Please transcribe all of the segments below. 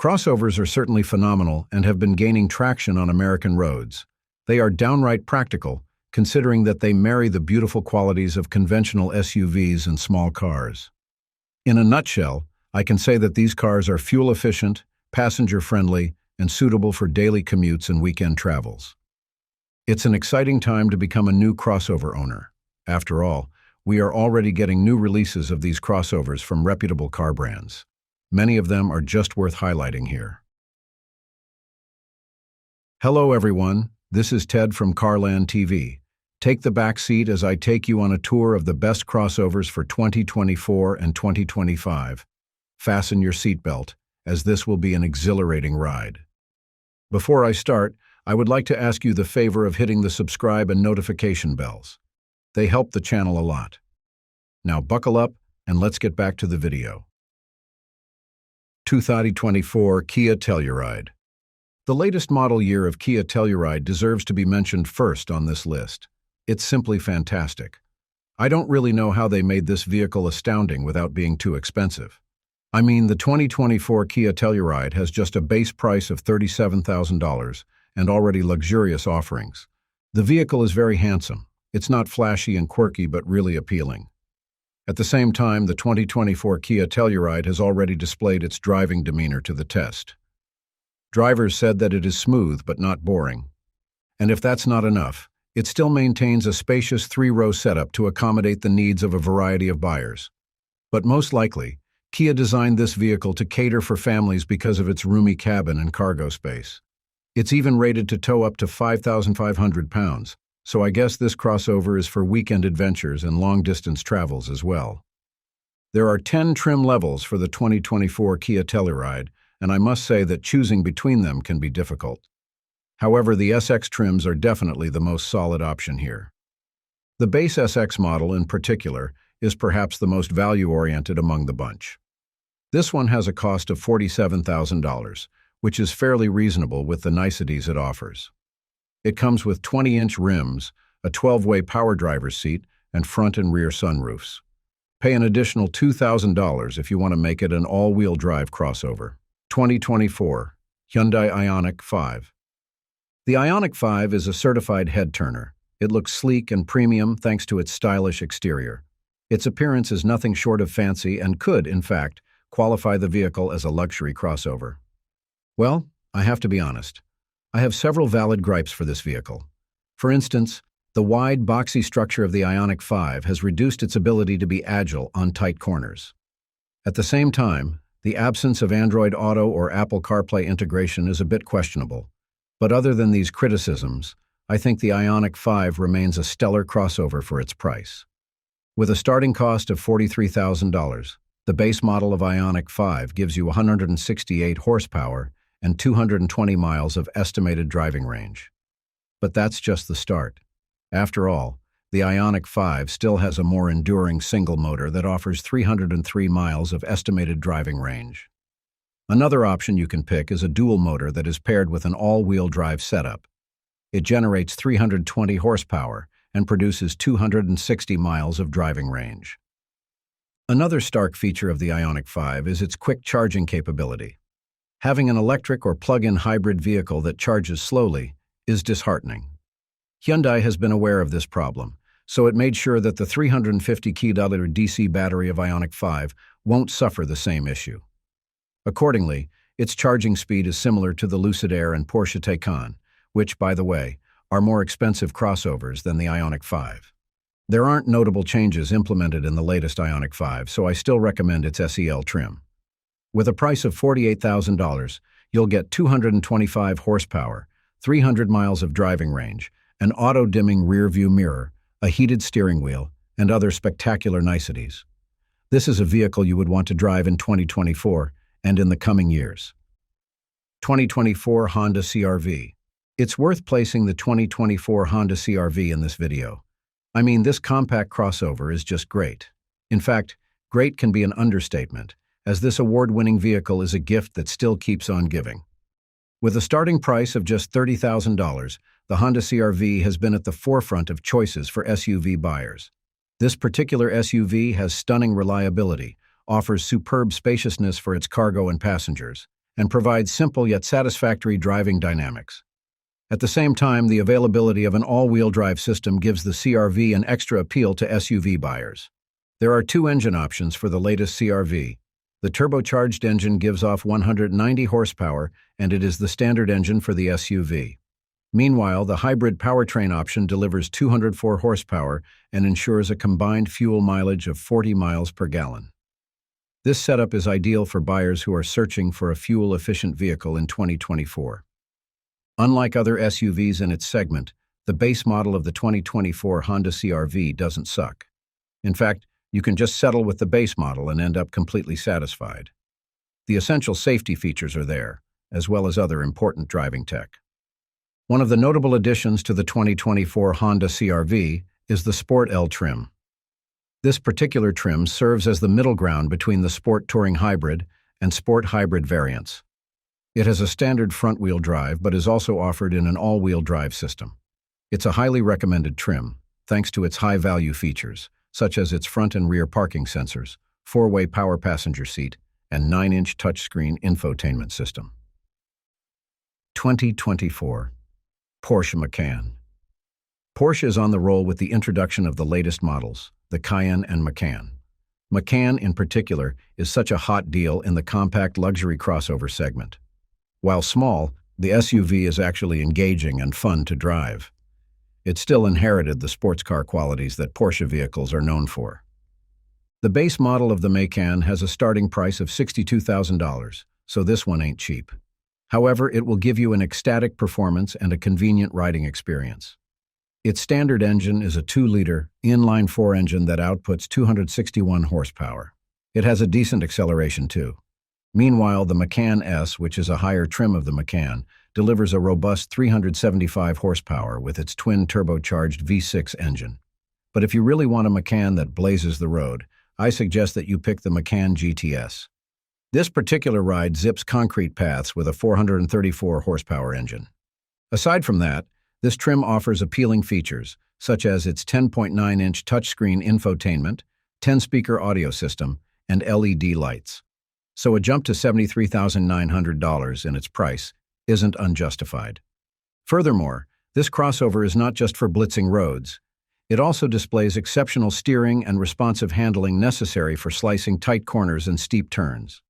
Crossovers are certainly phenomenal and have been gaining traction on American roads. They are downright practical, considering that they marry the beautiful qualities of conventional SUVs and small cars. In a nutshell, I can say that these cars are fuel-efficient, passenger-friendly, and suitable for daily commutes and weekend travels. It's an exciting time to become a new crossover owner. After all, we are already getting new releases of these crossovers from reputable car brands. Many of them are just worth highlighting here. Hello everyone, this is Ted from CarlandTV. Take the back seat as I take you on a tour of the best crossovers for 2024 and 2025. Fasten your seatbelt, as this will be an exhilarating ride. Before I start, I would like to ask you the favor of hitting the subscribe and notification bells. They help the channel a lot. Now buckle up and let's get back to the video. 2024 Kia Telluride. The latest model year of Kia Telluride deserves to be mentioned first on this list. It's simply fantastic. I don't really know how they made this vehicle astounding without being too expensive. I mean, the 2024 Kia Telluride has just a base price of $37,000 and already luxurious offerings. The vehicle is very handsome. It's not flashy and quirky, but really appealing. At the same time, the 2024 Kia Telluride has already displayed its driving demeanor to the test. Drivers said that it is smooth but not boring. And if that's not enough, it still maintains a spacious three-row setup to accommodate the needs of a variety of buyers. But most likely, Kia designed this vehicle to cater for families because of its roomy cabin and cargo space. It's even rated to tow up to 5,500 pounds, so I guess this crossover is for weekend adventures and long-distance travels as well. There are 10 trim levels for the 2024 Kia Telluride, and I must say that choosing between them can be difficult. However, the SX trims are definitely the most solid option here. The base SX model in particular is perhaps the most value-oriented among the bunch. This one has a cost of $47,000, which is fairly reasonable with the niceties it offers. It comes with 20-inch rims, a 12-way power driver's seat, and front and rear sunroofs. Pay an additional $2,000 if you want to make it an all-wheel drive crossover. 2024 Hyundai Ioniq 5. The Ioniq 5 is a certified head-turner. It looks sleek and premium thanks to its stylish exterior. Its appearance is nothing short of fancy and could, in fact, qualify the vehicle as a luxury crossover. Well, I have to be honest. I have several valid gripes for this vehicle. For instance, the wide, boxy structure of the Ioniq 5 has reduced its ability to be agile on tight corners. At the same time, the absence of Android Auto or Apple CarPlay integration is a bit questionable. But other than these criticisms, I think the Ioniq 5 remains a stellar crossover for its price. With a starting cost of $43,000, the base model of Ioniq 5 gives you 168 horsepower and 220 miles of estimated driving range. But that's just the start. After all, the Ioniq 5 still has a more enduring single motor that offers 303 miles of estimated driving range. Another option you can pick is a dual motor that is paired with an all-wheel drive setup. It generates 320 horsepower and produces 260 miles of driving range. Another stark feature of the Ioniq 5 is its quick charging capability. Having an electric or plug-in hybrid vehicle that charges slowly is disheartening. Hyundai has been aware of this problem, so it made sure that the 350 kWh DC battery of Ioniq 5 won't suffer the same issue. Accordingly, its charging speed is similar to the Lucid Air and Porsche Macan, which, by the way, are more expensive crossovers than the Ioniq 5. There aren't notable changes implemented in the latest Ioniq 5, so I still recommend its SEL trim. With a price of $48,000, you'll get 225 horsepower, 300 miles of driving range, an auto-dimming rear-view mirror, a heated steering wheel, and other spectacular niceties. This is a vehicle you would want to drive in 2024 and in the coming years. 2024 Honda CR-V. It's worth placing the 2024 Honda CR-V in this video. I mean, this compact crossover is just great. In fact, great can be an understatement, as this award-winning vehicle is a gift that still keeps on giving. With a starting price of just $30,000, the Honda CR-V has been at the forefront of choices for SUV buyers. This particular SUV has stunning reliability, offers superb spaciousness for its cargo and passengers, and provides simple yet satisfactory driving dynamics. At the same time, the availability of an all-wheel drive system gives the CR-V an extra appeal to SUV buyers. There are two engine options for the latest CR-V. The turbocharged engine gives off 190 horsepower, and it is the standard engine for the SUV. Meanwhile, the hybrid powertrain option delivers 204 horsepower and ensures a combined fuel mileage of 40 miles per gallon. This setup is ideal for buyers who are searching for a fuel-efficient vehicle in 2024. Unlike other SUVs in its segment, the base model of the 2024 Honda CR-V doesn't suck. In fact, you can just settle with the base model and end up completely satisfied. The essential safety features are there, as well as other important driving tech. One of the notable additions to the 2024 Honda CR-V is the Sport L trim. This particular trim serves as the middle ground between the Sport Touring Hybrid and Sport Hybrid variants. It has a standard front-wheel drive but is also offered in an all-wheel drive system. It's a highly recommended trim, thanks to its high-value features, such as its front and rear parking sensors, 4-way power passenger seat, and 9-inch touchscreen infotainment system. 2024 Porsche Macan. Porsche is on the roll with the introduction of the latest models, the Cayenne and Macan. Macan, in particular, is such a hot deal in the compact luxury crossover segment. While small, the SUV is actually engaging and fun to drive. It still inherited the sports car qualities that Porsche vehicles are known for. The base model of the Macan has a starting price of $62,000, so this one ain't cheap. However, it will give you an ecstatic performance and a convenient riding experience. Its standard engine is a 2-liter, inline-4 engine that outputs 261 horsepower. It has a decent acceleration too. Meanwhile, the Macan S, which is a higher trim of the Macan, delivers a robust 375 horsepower with its twin turbocharged V6 engine. But if you really want a Macan that blazes the road, I suggest that you pick the Macan GTS. This particular ride zips concrete paths with a 434 horsepower engine. Aside from that, this trim offers appealing features, such as its 10.9-inch touchscreen infotainment, 10-speaker audio system, and LED lights. So a jump to $73,900 in its price isn't unjustified. Furthermore, this crossover is not just for blitzing roads. It also displays exceptional steering and responsive handling necessary for slicing tight corners and steep turns.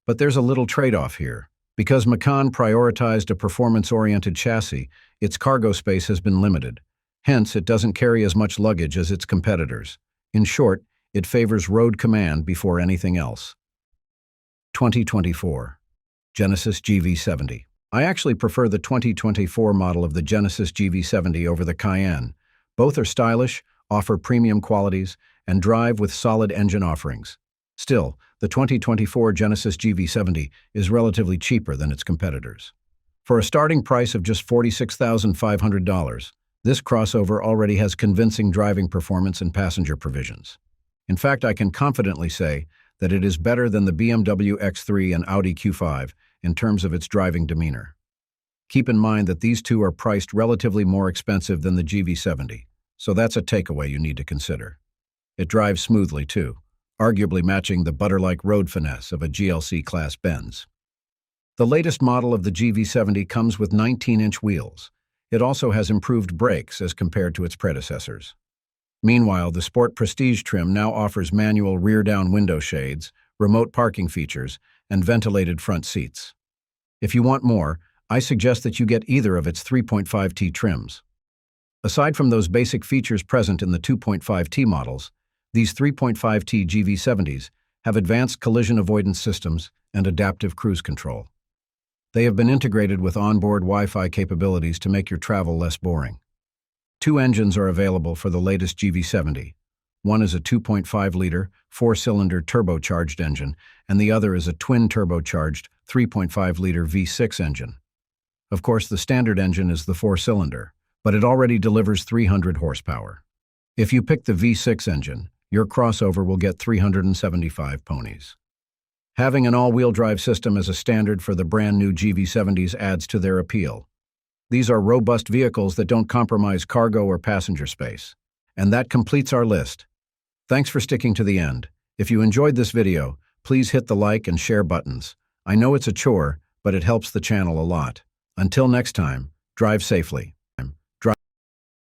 But there's a little trade-off here. Because Macan prioritized a performance-oriented chassis, its cargo space has been limited. Hence, it doesn't carry as much luggage as its competitors. In short, it favors road command before anything else. 2024 Genesis GV70. I actually prefer the 2024 model of the Genesis GV70 over the Cayenne. Both are stylish, offer premium qualities, and drive with solid engine offerings. Still, the 2024 Genesis GV70 is relatively cheaper than its competitors. For a starting price of just $46,500, this crossover already has convincing driving performance and passenger provisions. In fact, I can confidently say that it is better than the BMW X3 and Audi Q5 in terms of its driving demeanor. Keep in mind that these two are priced relatively more expensive than the GV70, so that's a takeaway you need to consider. It drives smoothly, too, arguably matching the butter-like road finesse of a GLC-class Benz. The latest model of the GV70 comes with 19-inch wheels. It also has improved brakes as compared to its predecessors. Meanwhile, the Sport Prestige trim now offers manual rear-down window shades, remote parking features, and ventilated front seats. If you want more, I suggest that you get either of its 3.5T trims. Aside from those basic features present in the 2.5T models, these 3.5T GV70s have advanced collision avoidance systems and adaptive cruise control. They have been integrated with onboard Wi-Fi capabilities to make your travel less boring. Two engines are available for the latest GV70. One is a 2.5-liter, 4-cylinder turbocharged engine, and the other is a twin-turbocharged 3.5-liter V6 engine. Of course, the standard engine is the 4-cylinder, but it already delivers 300 horsepower. If you pick the V6 engine, your crossover will get 375 ponies. Having an all-wheel drive system as a standard for the brand-new GV70s adds to their appeal. These are robust vehicles that don't compromise cargo or passenger space. And that completes our list. Thanks for sticking to the end. If you enjoyed this video, please hit the like and share buttons. I know it's a chore, but it helps the channel a lot. Until next time, drive safely.